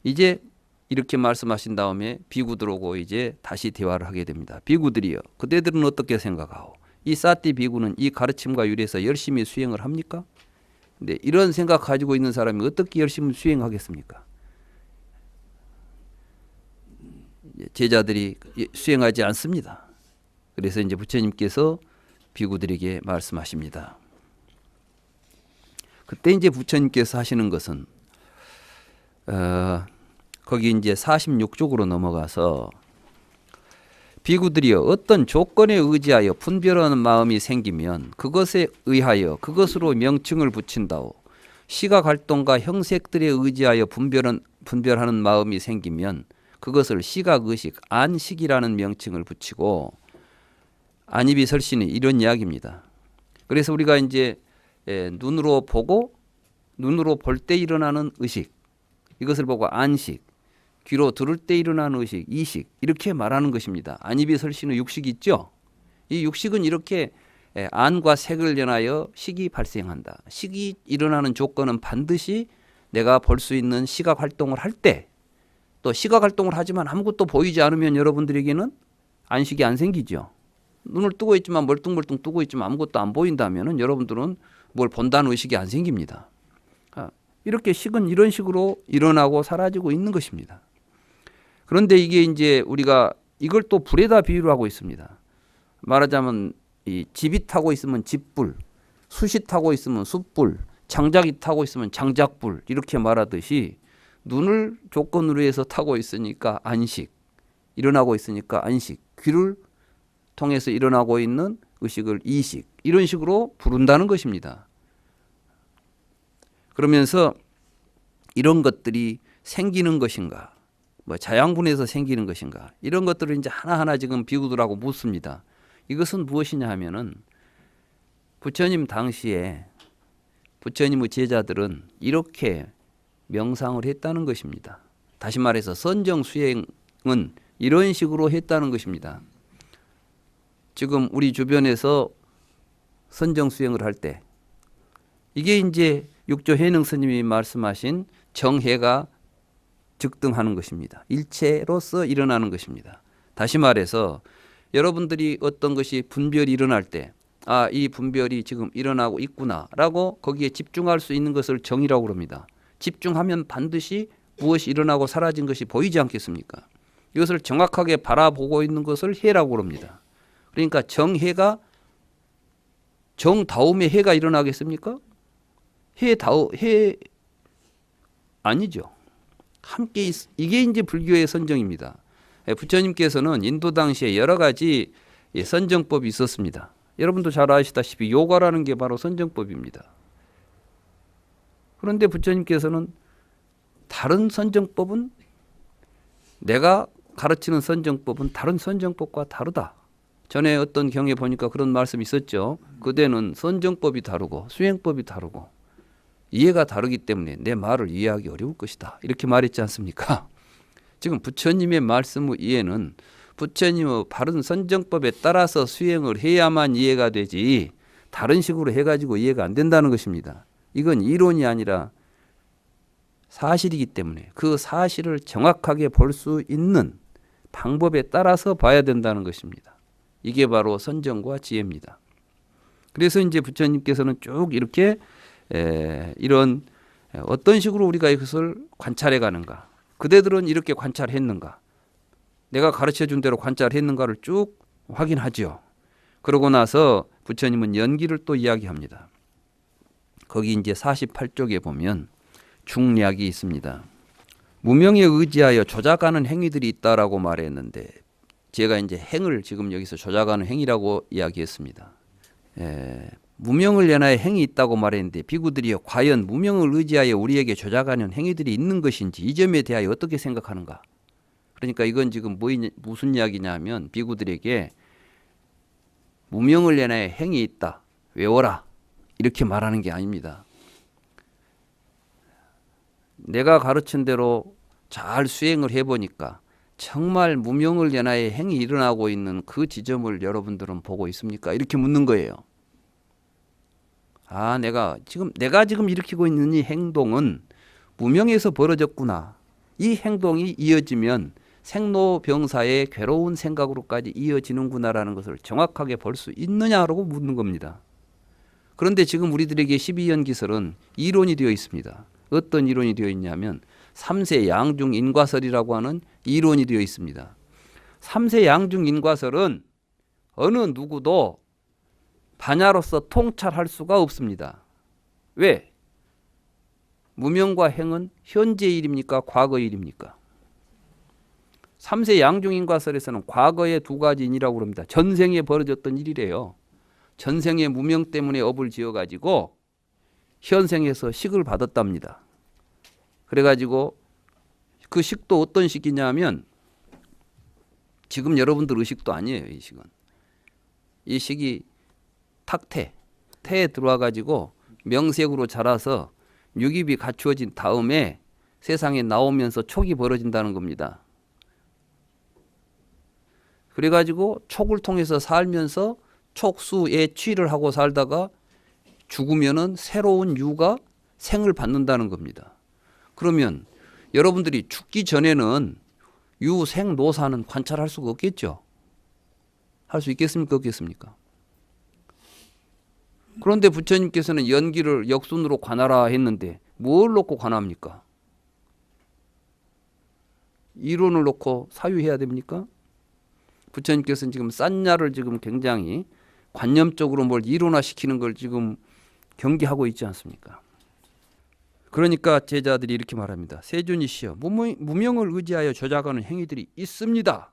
이제 이렇게 말씀하신 다음에 비구들하고 이제 다시 대화를 하게 됩니다. 비구들이여, 그대들은 어떻게 생각하오? 이 싸띠 비구는 이 가르침과 유래해서 열심히 수행을 합니까? 근데 이런 생각 가지고 있는 사람이 어떻게 열심히 수행하겠습니까? 제자들이 수행하지 않습니다. 그래서 이제 부처님께서 비구들에게 말씀하십니다. 그때 이제 부처님께서 하시는 것은 거기 이제 46쪽으로 넘어가서 비구들이여 어떤 조건에 의지하여 분별하는 마음이 생기면 그것에 의하여 그것으로 명칭을 붙인다오. 시각활동과 형색들에 의지하여 분별하는 마음이 생기면 그것을 시각의식, 안식이라는 명칭을 붙이고 안입이 설신이 이런 이야기입니다. 그래서 우리가 이제 눈으로 보고 눈으로 볼 때 일어나는 의식, 이것을 보고 안식, 귀로 들을 때 일어나는 의식, 이식 이렇게 말하는 것입니다. 안입이 설신의 육식이 있죠. 이 육식은 이렇게 안과 색을 연하여 식이 발생한다. 식이 일어나는 조건은 반드시 내가 볼 수 있는 시각 활동을 할 때, 또 시각 활동을 하지만 아무것도 보이지 않으면 여러분들에게는 안식이 안 생기죠. 눈을 뜨고 있지만 멀뚱멀뚱 뜨고 있지만 아무것도 안 보인다면 여러분들은 뭘 본다는 의식이 안 생깁니다. 이렇게 식은 이런 식으로 일어나고 사라지고 있는 것입니다. 그런데 이게 이제 우리가 이걸 또 불에다 비유를 하고 있습니다. 말하자면 이 집이 타고 있으면 집불, 숯이 타고 있으면 숯불, 장작이 타고 있으면 장작불 이렇게 말하듯이 눈을 조건으로 해서 타고 있으니까 안식, 일어나고 있으니까 안식, 귀를 통해서 일어나고 있는 의식을 이식 이런 식으로 부른다는 것입니다. 그러면서 이런 것들이 생기는 것인가, 뭐 자양분에서 생기는 것인가 이런 것들을 이제 하나하나 지금 비구들하고 묻습니다. 이것은 무엇이냐 하면은 부처님 당시에 부처님의 제자들은 이렇게 명상을 했다는 것입니다. 다시 말해서 선정 수행은 이런 식으로 했다는 것입니다. 지금 우리 주변에서 선정 수행을 할 때 이게 이제 육조 해능 스님이 말씀하신 정해가 즉등하는 것입니다. 일체로서 일어나는 것입니다. 다시 말해서 여러분들이 어떤 것이 분별이 일어날 때 이 분별이 지금 일어나고 있구나라고 거기에 집중할 수 있는 것을 정이라고 합니다. 집중하면 반드시 무엇이 일어나고 사라진 것이 보이지 않겠습니까? 이것을 정확하게 바라보고 있는 것을 해라고 합니다. 그러니까 정해가 정다음에 해가 일어나겠습니까? 해 아니죠. 함께 이게 이제 불교의 선정입니다. 부처님께서는 인도 당시에 여러 가지 선정법이 있었습니다. 여러분도 잘 아시다시피 요가라는 게 바로 선정법입니다. 그런데 부처님께서는 다른 선정법은 내가 가르치는 선정법은 다른 선정법과 다르다. 전에 어떤 경에 보니까 그런 말씀이 있었죠. 그대는 선정법이 다르고 수행법이 다르고 이해가 다르기 때문에 내 말을 이해하기 어려울 것이다. 이렇게 말했지 않습니까? 지금 부처님의 말씀의 이해는 부처님의 바른 선정법에 따라서 수행을 해야만 이해가 되지 다른 식으로 해가지고 이해가 안 된다는 것입니다. 이건 이론이 아니라 사실이기 때문에 그 사실을 정확하게 볼 수 있는 방법에 따라서 봐야 된다는 것입니다. 이게 바로 선정과 지혜입니다. 그래서 이제 부처님께서는 쭉 이렇게 이런 어떤 식으로 우리가 이것을 관찰해 가는가, 그대들은 이렇게 관찰했는가, 내가 가르쳐 준 대로 관찰했는가를 쭉 확인하죠. 그러고 나서 부처님은 연기를 또 이야기합니다. 거기 이제 48쪽에 보면 중략이 있습니다. 무명에 의지하여 조작하는 행위들이 있다라고 말했는데 제가 이제 행을 지금 여기서 조작하는 행위라고 이야기했습니다. 무명을 연하여 행위 있다고 말했는데 비구들이 과연 무명을 의지하여 우리에게 조작하는 행위들이 있는 것인지 이 점에 대하여 어떻게 생각하는가? 그러니까 이건 지금 무슨 이야기냐 하면 비구들에게 무명을 연하여 행위 있다. 외워라. 이렇게 말하는 게 아닙니다. 내가 가르친 대로 잘 수행을 해보니까 정말 무명을 연하여 행위 일어나고 있는 그 지점을 여러분들은 보고 있습니까? 이렇게 묻는 거예요. 내가 지금 일으키고 있는 이 행동은 무명에서 벌어졌구나. 이 행동이 이어지면 생로병사의 괴로운 생각으로까지 이어지는구나라는 것을 정확하게 볼 수 있느냐라고 묻는 겁니다. 그런데 지금 우리들에게 12연기설은 이론이 되어 있습니다. 어떤 이론이 되어 있냐면 3세 양중인과설이라고 하는 이론이 되어 있습니다. 3세 양중인과설은 어느 누구도 반야로서 통찰할 수가 없습니다. 왜? 무명과 행은 현재 일입니까? 과거 일입니까? 3세 양중인과설에서는 과거의 두 가지 인이라고 합니다. 전생에 벌어졌던 일이래요. 전생의 무명 때문에 업을 지어가지고 현생에서 식을 받았답니다. 그래가지고 그 식도 어떤 식이냐면 지금 여러분들 의식도 아니에요. 이 식은. 이 식이 태에 들어와가지고 명색으로 자라서 육입이 갖추어진 다음에 세상에 나오면서 촉이 벌어진다는 겁니다. 그래가지고 촉을 통해서 살면서 촉수에 취를 하고 살다가 죽으면은 새로운 유가 생을 받는다는 겁니다. 그러면 여러분들이 죽기 전에는 유, 생, 노사는 관찰할 수가 없겠죠. 할 수 있겠습니까? 없겠습니까? 그런데 부처님께서는 연기를 역순으로 관하라 했는데 뭘 놓고 관합니까? 이론을 놓고 사유해야 됩니까? 부처님께서는 지금 싼야를 지금 굉장히 관념적으로 뭘 이론화시키는 걸 지금 경계하고 있지 않습니까? 그러니까 제자들이 이렇게 말합니다. 세존이시여, 무명을 의지하여 조작하는 행위들이 있습니다.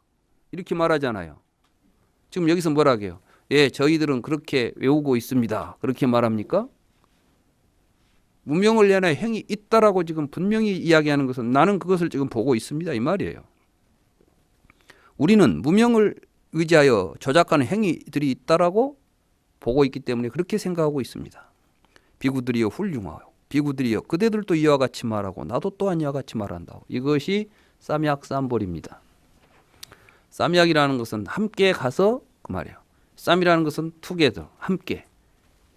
이렇게 말하잖아요. 지금 여기서 뭐라고 해요? 예, 저희들은 그렇게 외우고 있습니다. 그렇게 말합니까? 무명을 연하여 행위 있다라고 지금 분명히 이야기하는 것은 나는 그것을 지금 보고 있습니다. 이 말이에요. 우리는 무명을 의지하여 조작하는 행위들이 있다라고 보고 있기 때문에 그렇게 생각하고 있습니다. 비구들이여 훌륭하오. 비구들이여 그대들도 이와 같이 말하고 나도 또한 이와 같이 말한다. 이것이 쌈약 쌈볼입니다. 쌈약이라는 것은 함께 가서 그 말이에요. 쌈이라는 것은 투게더 함께.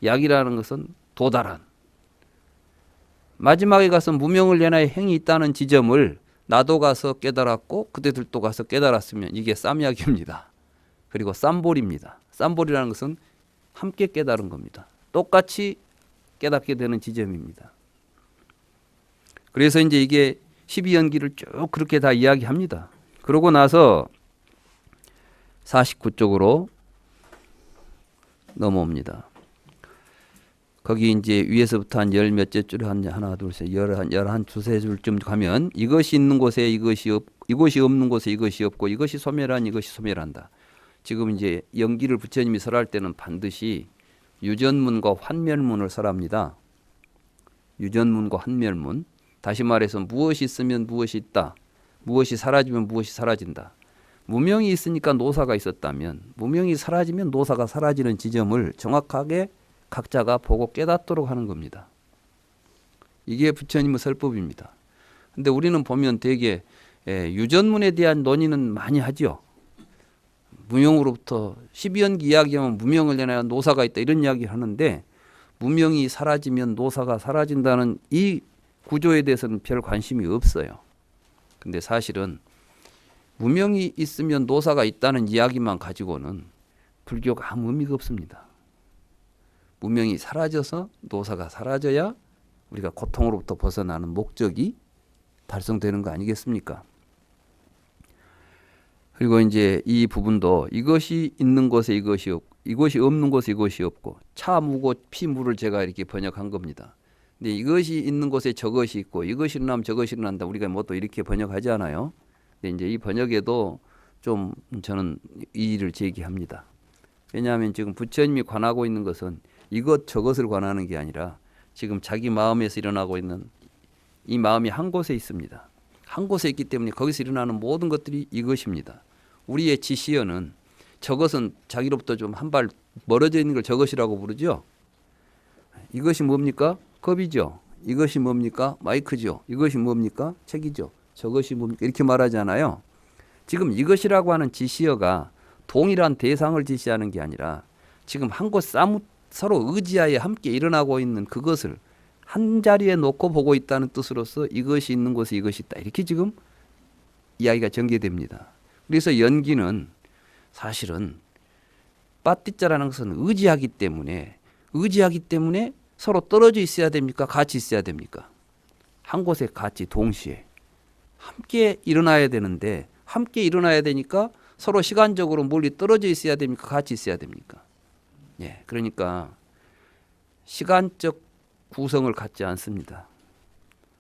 약이라는 것은 도달한. 마지막에 가서 무명을 내나의 행이 있다는 지점을 나도 가서 깨달았고 그대들도 가서 깨달았으면 이게 쌈약입니다. 그리고 쌈볼입니다. 쌈볼이라는 것은 함께 깨달은 겁니다. 똑같이 깨닫게 되는 지점입니다. 그래서 이제 이게 12연기를 쭉 그렇게 다 이야기합니다. 그러고 나서 49쪽으로 넘어옵니다. 거기 이제 위에서부터 한 열 몇째 줄 하나 둘셋 열한 두세 줄쯤 가면 이것이 있는 곳에 이것이 없는 곳에 이것이 없고 이것이 소멸한 이것이 소멸한다. 지금 이제 연기를 부처님이 설할 때는 반드시 유전문과 환멸문을 설합니다. 유전문과 환멸문. 다시 말해서 무엇이 있으면 무엇이 있다. 무엇이 사라지면 무엇이 사라진다. 무명이 있으니까 노사가 있었다면 무명이 사라지면 노사가 사라지는 지점을 정확하게 각자가 보고 깨닫도록 하는 겁니다. 이게 부처님의 설법입니다. 근데 우리는 보면 되게 유전문에 대한 논의는 많이 하죠. 무명으로부터 12연기 이야기하면 무명을 내놔야 노사가 있다 이런 이야기를 하는데 무명이 사라지면 노사가 사라진다는 이 구조에 대해서는 별 관심이 없어요. 근데 사실은 무명이 있으면 노사가 있다는 이야기만 가지고는 불교가 아무 의미가 없습니다. 무명이 사라져서 노사가 사라져야 우리가 고통으로부터 벗어나는 목적이 달성되는 거 아니겠습니까? 그리고 이제 이 부분도 이것이 있는 곳에 이것이 없고 이것이 없는 곳에 이것이 없고 차 무고 피 무를 제가 이렇게 번역한 겁니다. 근데 이것이 있는 곳에 저것이 있고 이것이 일어나면 저것이 일어난다. 우리가 뭐 또 이렇게 번역하지 않아요? 근데 이제 이 번역에도 좀 저는 이의를 제기합니다. 왜냐하면 지금 부처님이 관하고 있는 것은 이것 저것을 관하는 게 아니라 지금 자기 마음에서 일어나고 있는 이 마음이 한 곳에 있습니다. 한 곳에 있기 때문에 거기서 일어나는 모든 것들이 이것입니다. 우리의 지시어는 저것은 자기로부터 좀 한 발 멀어져 있는 걸 저것이라고 부르죠. 이것이 뭡니까? 컵이죠. 이것이 뭡니까? 마이크죠. 이것이 뭡니까? 책이죠. 저것이 뭡니까? 이렇게 말하잖아요. 지금 이것이라고 하는 지시어가 동일한 대상을 지시하는 게 아니라 지금 한 곳 서로 의지하에 함께 일어나고 있는 그것을 한 자리에 놓고 보고 있다는 뜻으로서 이것이 있는 곳에 이것이 있다. 이렇게 지금 이야기가 전개됩니다. 그래서 연기는 사실은 빠띠자라는 것은 의지하기 때문에 서로 떨어져 있어야 됩니까? 같이 있어야 됩니까? 한 곳에 같이 동시에 함께 일어나야 되는데 함께 일어나야 되니까 서로 시간적으로 멀리 떨어져 있어야 됩니까? 같이 있어야 됩니까? 예, 그러니까 시간적 구성을 갖지 않습니다.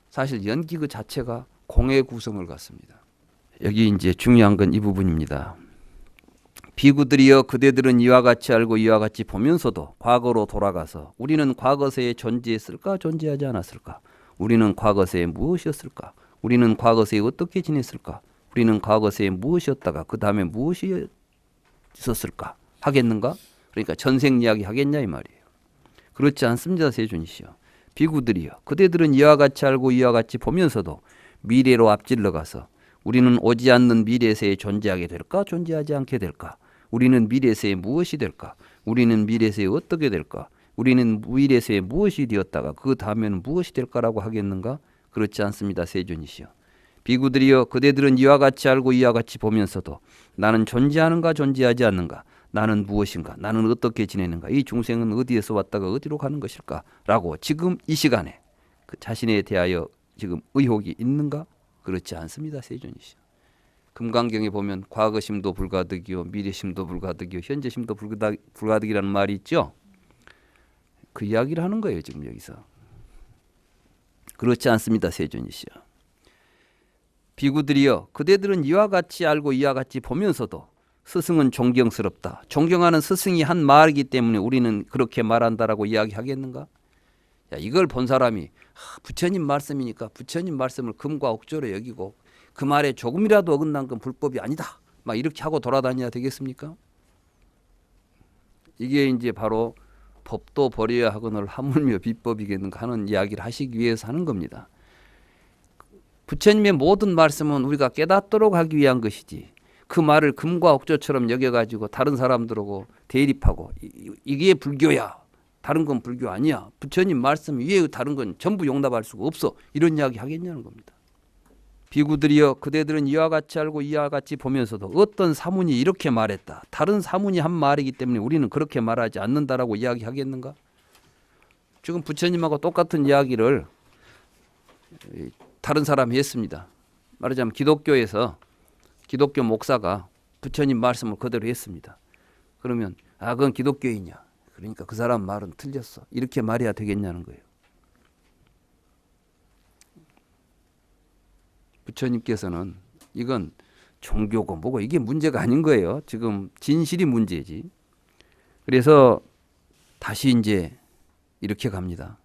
사실 연기 그 자체가 공의 구성을 갖습니다. 여기 이제 중요한 건 이 부분입니다. 비구들이여 그대들은 이와 같이 알고 이와 같이 보면서도 과거로 돌아가서 우리는 과거세에 존재했을까 존재하지 않았을까? 우리는 과거세에 무엇이었을까? 우리는 과거세에 어떻게 지냈을까? 우리는 과거세에 무엇이었다가 그 다음에 무엇이 있었을까? 하겠는가? 그러니까 전생 이야기 하겠냐 이 말이에요. 그렇지 않습니다. 세존이시여. 비구들이여 그대들은 이와 같이 알고 이와 같이 보면서도 미래로 앞질러 가서 우리는 오지 않는 미래세에 존재하게 될까 존재하지 않게 될까? 우리는 미래세에 무엇이 될까? 우리는 미래세에 어떻게 될까? 우리는 미래세에 무엇이 되었다가 그 다음에는 무엇이 될까라고 하겠는가? 그렇지 않습니다. 세존이시여. 비구들이여 그대들은 이와 같이 알고 이와 같이 보면서도 나는 존재하는가 존재하지 않는가? 나는 무엇인가? 나는 어떻게 지내는가? 이 중생은 어디에서 왔다가 어디로 가는 것일까? 라고 지금 이 시간에 그 자신에 대하여 지금 의혹이 있는가? 그렇지 않습니다. 세존이시여. 금강경에 보면 과거심도 불가득이요 미래심도 불가득이요 현재심도 불가득이라는 말이 있죠. 그 이야기를 하는 거예요. 지금 여기서. 그렇지 않습니다. 세존이시여. 비구들이여 그대들은 이와 같이 알고 이와 같이 보면서도 스승은 존경스럽다. 존경하는 스승이 한 말이기 때문에 우리는 그렇게 말한다라고 이야기하겠는가? 야, 이걸 본 사람이 부처님 말씀이니까 부처님 말씀을 금과 옥조로 여기고 그 말에 조금이라도 어긋난 건 불법이 아니다. 막 이렇게 하고 돌아다녀야 되겠습니까? 이게 이제 바로 법도 버려야 하거늘 하물며 비법이겠는가 하는 이야기를 하시기 위해서 하는 겁니다. 부처님의 모든 말씀은 우리가 깨닫도록 하기 위한 것이지, 그 말을 금과 옥조처럼 여겨가지고 다른 사람들하고 대립하고 이게 불교야, 다른 건 불교 아니야, 부처님 말씀 위에 다른 건 전부 용납할 수가 없어, 이런 이야기 하겠냐는 겁니다. 비구들이여 그대들은 이와 같이 알고 이와 같이 보면서도 어떤 사문이 이렇게 말했다, 다른 사문이 한 말이기 때문에 우리는 그렇게 말하지 않는다라고 이야기하겠는가? 지금 부처님하고 똑같은 이야기를 다른 사람이 했습니다. 말하자면 기독교에서 기독교 목사가 부처님 말씀을 그대로 했습니다. 그러면 그건 기독교인이야, 그러니까 그 사람 말은 틀렸어, 이렇게 말해야 되겠냐는 거예요. 부처님께서는 이건 종교고 뭐고 이게 문제가 아닌 거예요. 지금 진실이 문제지. 그래서 다시 이제 이렇게 갑니다.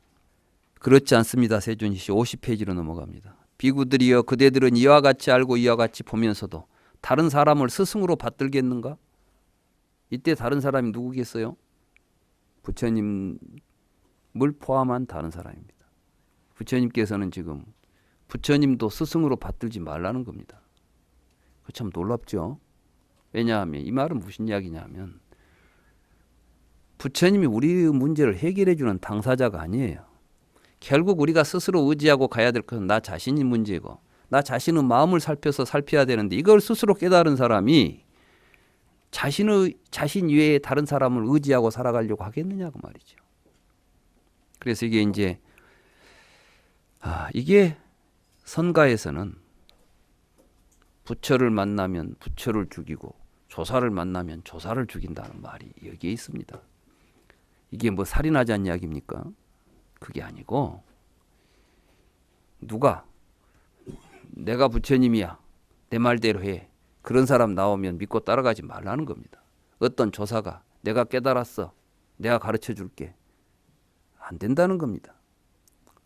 그렇지 않습니다. 세존이시 50페이지로 넘어갑니다. 비구들이여 그대들은 이와 같이 알고 이와 같이 보면서도 다른 사람을 스승으로 받들겠는가? 이때 다른 사람이 누구겠어요? 부처님을 포함한 다른 사람입니다. 부처님께서는 지금 부처님도 스승으로 받들지 말라는 겁니다. 참 놀랍죠? 왜냐하면 이 말은 무슨 이야기냐면 부처님이 우리의 문제를 해결해 주는 당사자가 아니에요. 결국 우리가 스스로 의지하고 가야 될 것은 나 자신이 문제고, 나 자신의 마음을 살펴야 되는데 이걸 스스로 깨달은 사람이 자신 외에 다른 사람을 의지하고 살아가려고 하겠느냐고 말이죠. 그래서 이게 이제 이게 선가에서는 부처를 만나면 부처를 죽이고 조사를 만나면 조사를 죽인다는 말이 여기에 있습니다. 이게 뭐 살인하자는 이야기입니까? 그게 아니고, 누가 내가 부처님이야, 내 말대로 해, 그런 사람 나오면 믿고 따라가지 말라는 겁니다. 어떤 조사가 내가 깨달았어, 내가 가르쳐 줄게, 안 된다는 겁니다.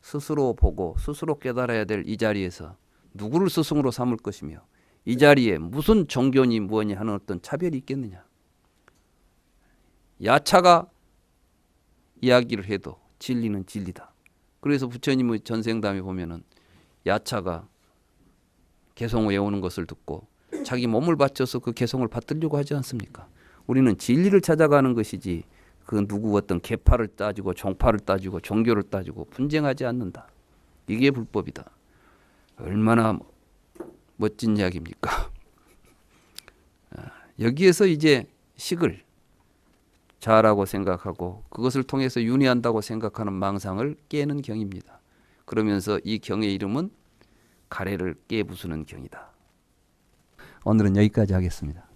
스스로 보고 스스로 깨달아야 될 이 자리에서 누구를 스승으로 삼을 것이며 이 자리에 무슨 종교니 무엇니 하는 어떤 차별이 있겠느냐. 야차가 이야기를 해도 진리는 진리다. 그래서 부처님의 전생담에 보면은 야차가 개송 외우는 것을 듣고 자기 몸을 바쳐서 그 개송을 받들려고 하지 않습니까? 우리는 진리를 찾아가는 것이지 그 누구 어떤 계파를 따지고 종파를 따지고 종교를 따지고 분쟁하지 않는다. 이게 불법이다. 얼마나 멋진 이야기입니까? 여기에서 이제 식을 자라고 생각하고 그것을 통해서 윤회한다고 생각하는 망상을 깨는 경입니다. 그러면서 이 경의 이름은 가래를 깨부수는 경이다. 오늘은 여기까지 하겠습니다.